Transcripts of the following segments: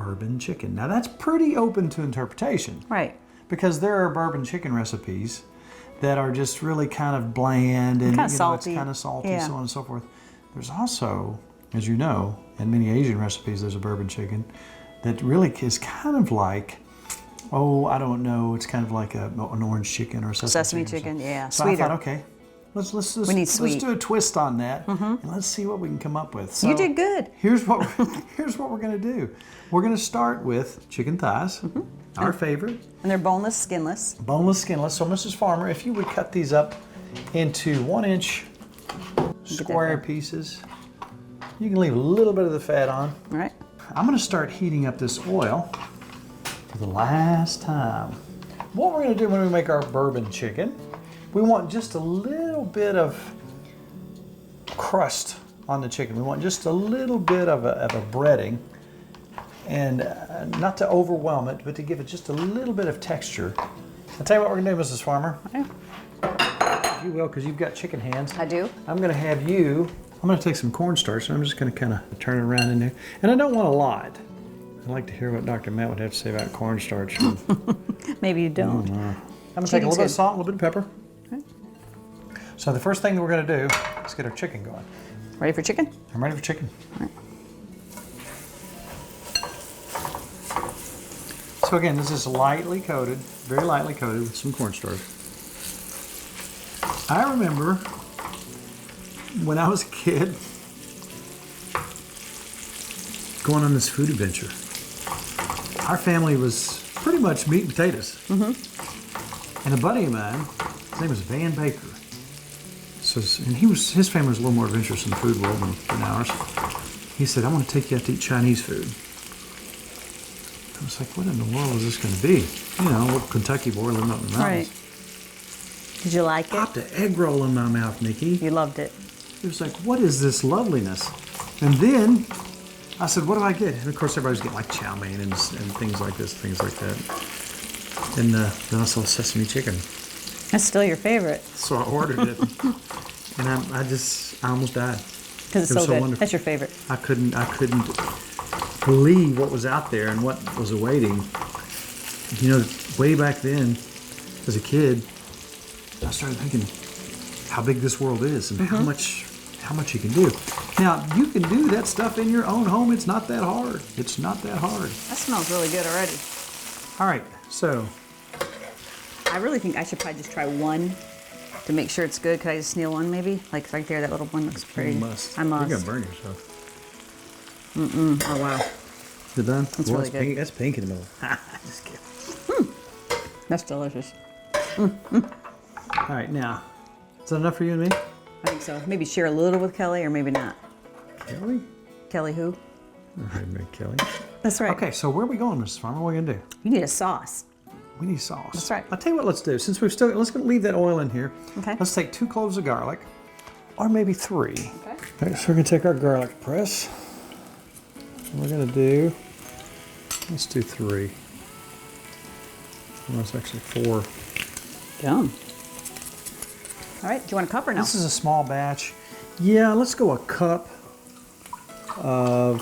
bourbon chicken. Now that's pretty open to interpretation. Right. Because there are bourbon chicken recipes that are just really kind of bland and kind of it's kind of salty, yeah. so on and so forth. There's also, as you know, in many Asian recipes, there's a bourbon chicken that really is kind of like, oh, I don't know, it's kind of like an orange chicken or Sesame chicken, yeah, so sweeter. I thought, okay, let's sweet. do a twist on that, and let's see what we can come up with. So You did good. Here's what we're going to do. We're going to start with chicken thighs, our favorite. And they're boneless, skinless. Boneless, skinless. So, Mrs. Farmer, if you would cut these up into 1-inch square pieces, you can leave a little bit of the fat on. All right. I'm going to start heating up this oil for the last time. What we're going to do when we make our bourbon chicken, we want just a little bit of crust on the chicken. We want just a little bit of a breading, and not to overwhelm it, but to give it just a little bit of texture. I'll tell you what we're gonna do, Mrs. Farmer. Okay. If you will, because you've got chicken hands. I do. I'm gonna have you, I'm gonna take some cornstarch, and I'm just gonna kind of turn it around in there. And I don't want a lot. I'd like to hear what Dr. Matt would have to say about cornstarch. Maybe you don't. I'm gonna take a little bit of salt, a little bit of pepper. Okay. So the first thing that we're gonna do is get our chicken going. Ready for chicken? I'm ready for chicken. All right. So again, this is lightly coated, very lightly coated with some cornstarch. I remember when I was a kid going on this food adventure. Our family was pretty much meat and potatoes. And a buddy of mine, his name was Van Baker. So, and his family was a little more adventurous in the food world than ours. He said, I want to take you out to eat Chinese food. I was like, what in the world is this going to be? You know, a little Kentucky boy living up in the mountains. Right. Did you like it? Popped an egg roll in my mouth, Nikki. You loved it. It was like, what is this loveliness? And then I said, what do I get? And of course, everybody's getting like chow mein and things like this, things like that. And then I saw sesame chicken. That's still your favorite. So I ordered it. And I almost died. Because it's so good. Wonderful. That's your favorite. I couldn't believe what was out there and what was awaiting. You know, way back then, as a kid, I started thinking how big this world is and how much you can do. Now, you can do that stuff in your own home. It's not that hard. It's not that hard. That smells really good already. All right, so. I really think I should probably just try one to make sure it's good. Could I just steal one maybe? Like right there, that little one looks pretty. You must. I must. You're going to burn yourself. Oh, wow. Is it done? That's really good. Pink. That's pink in the middle. Just kidding. That's delicious. All right, now, is that enough for you and me? I think so. Maybe share a little with Kelly or maybe not. Kelly? Kelly who? Kelly. That's right. Okay, so where are we going, Mrs. Farmer? What are we going to do? You need a sauce. We need sauce. That's right. I'll tell you what let's do. Since let's leave that oil in here. Okay. Let's take 2 cloves of garlic, or maybe 3. Okay. All right, so we're going to take our garlic press. We're going to do, let's do 3. Well, it's actually 4. Yum. All right, do you want a cup or no? This is a small batch. Yeah, let's go a cup of,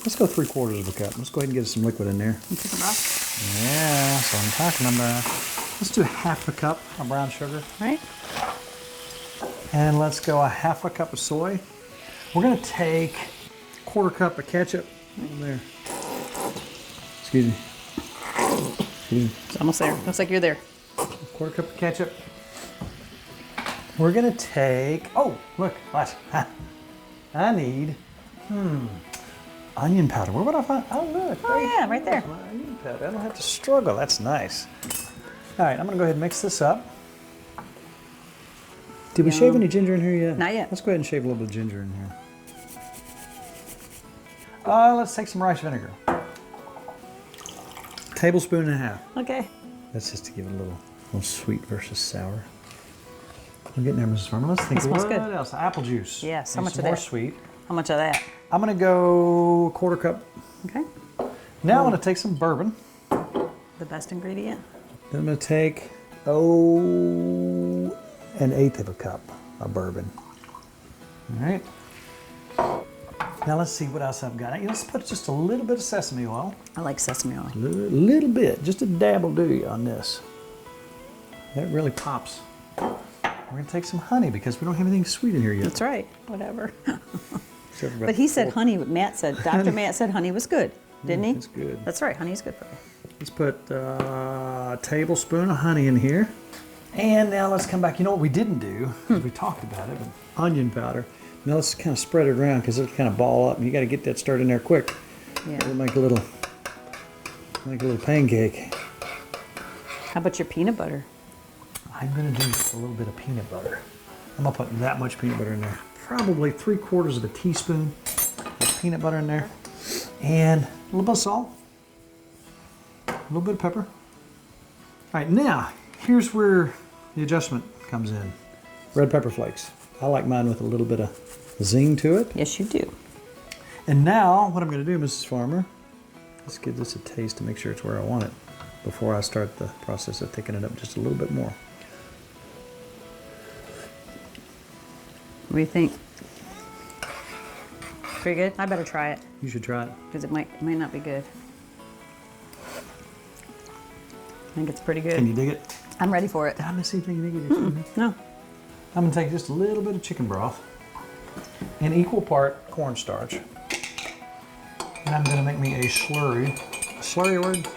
let's go 3/4 of a cup. Let's go ahead and get some liquid in there. You chicken broth? Yeah, that's what I'm talking about. Let's do 1/2 cup of brown sugar. All right. And let's go 1/2 cup of soy. We're going to take 1/4 cup of ketchup. Over there. Excuse me. It's almost there. Looks like you're there. 1/4 cup of ketchup. We're going to take, oh, look, watch. I need, onion powder. Where would I find? Oh, look. Oh, yeah, right there. My onion powder. I don't have to struggle. That's nice. All right, I'm going to go ahead and mix this up. Did we shave any ginger in here yet? Not yet. Let's go ahead and shave a little bit of ginger in here. Let's take some rice vinegar. 1.5 tablespoons. Okay. That's just to give it a little sweet versus sour. We're getting there, Mrs. Farmer. Let's think. It smells what good. else? Apple juice. Yes. How much of more that? sweet. How much of that? I'm going to go 1/4 cup. Okay. Now I'm going to take some bourbon. The best ingredient. Then I'm going to take, 1/8 of a cup of bourbon. All right. Now let's see what else I've got. Let's put just a little bit of sesame oil. I like sesame oil. A little bit, just a dab will do on this. That really pops. We're gonna take some honey because we don't have anything sweet in here yet. That's right, whatever. But he said honey, Dr. Matt said honey was good, didn't he? It's good. That's right, honey's good for you. Let's put a tablespoon of honey in here. And now let's come back. You know what we didn't do? We talked about it, but onion powder. Now let's kind of spread it around because it'll kind of ball up and you got to get that started in there quick. Yeah. It'll make a little pancake. How about your peanut butter? I'm going to do just a little bit of peanut butter. I'm going to put that much peanut butter in there. Probably 3/4 of a teaspoon of peanut butter in there. And a little bit of salt. A little bit of pepper. All right, now, here's where the adjustment comes in. Red pepper flakes. I like mine with a little bit of zing to it. Yes, you do. And now, what I'm going to do, Mrs. Farmer, let's give this a taste to make sure it's where I want it before I start the process of thickening it up just a little bit more. What do you think? Pretty good? I better try it. You should try it. Because it might not be good. I think it's pretty good. Can you dig it? I'm ready for it. Did I miss anything you dig it? No. I'm going to take just a little bit of chicken broth and equal part cornstarch. And I'm going to make me a slurry. A slurry word?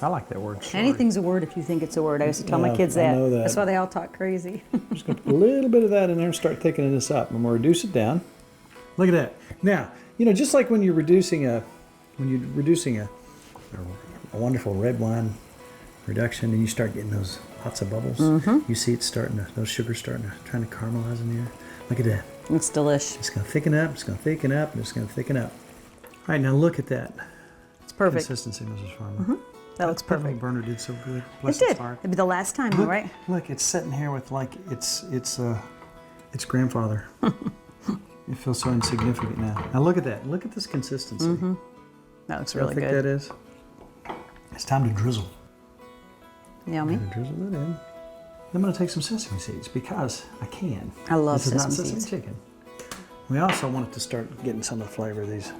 I like that word, slurry. Anything's a word if you think it's a word. I used to tell my kids that. I know that. That's why they all talk crazy. Just going to put a little bit of that in there and start thickening this up. I'm going to reduce it down. Look at that. Now, just like when you're reducing a wonderful red wine reduction and you start getting those lots of bubbles, you see it those sugars trying to caramelize in there. Look at that. It's delicious. It's going to thicken up, it's going to thicken up, and it's going to thicken up. All right, now look at that. It's perfect. Consistency, Mrs. Farmer. That looks That perfect. burner did so good. It Bless did. its heart. It'd be the last time, though, right? Look, it's sitting here with its grandfather. It feels so insignificant now. Now look at that. Look at this consistency. That looks See really how thick good. that is? It's time to drizzle. Yummy. I'm going to drizzle it in. I'm going to take some sesame seeds because I can. I love This is not sesame sesame seeds. chicken. We also want it to start getting some of the flavor of these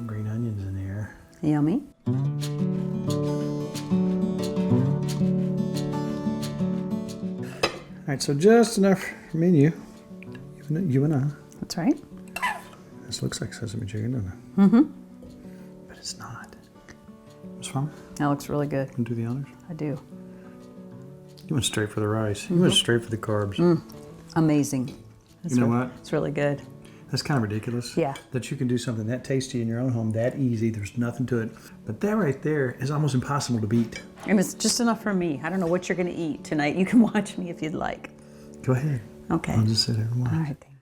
green onions in here. Yummy. All right, so just enough for me and you and I. That's right. This looks like sesame chicken, doesn't it? But it's not. Ms. Farmer, That looks really good. want to do the honors? I do. You went straight for the rice. You went straight for the carbs. Amazing. That's You know what? It's really good. That's kind of ridiculous. Yeah. That you can do something that tasty in your own home, that easy. There's nothing to it. But that right there is almost impossible to beat. And it's just enough for me. I don't know what you're going to eat tonight. You can watch me if you'd like. Go ahead. Okay. I'll just sit here and watch. All right. Thanks.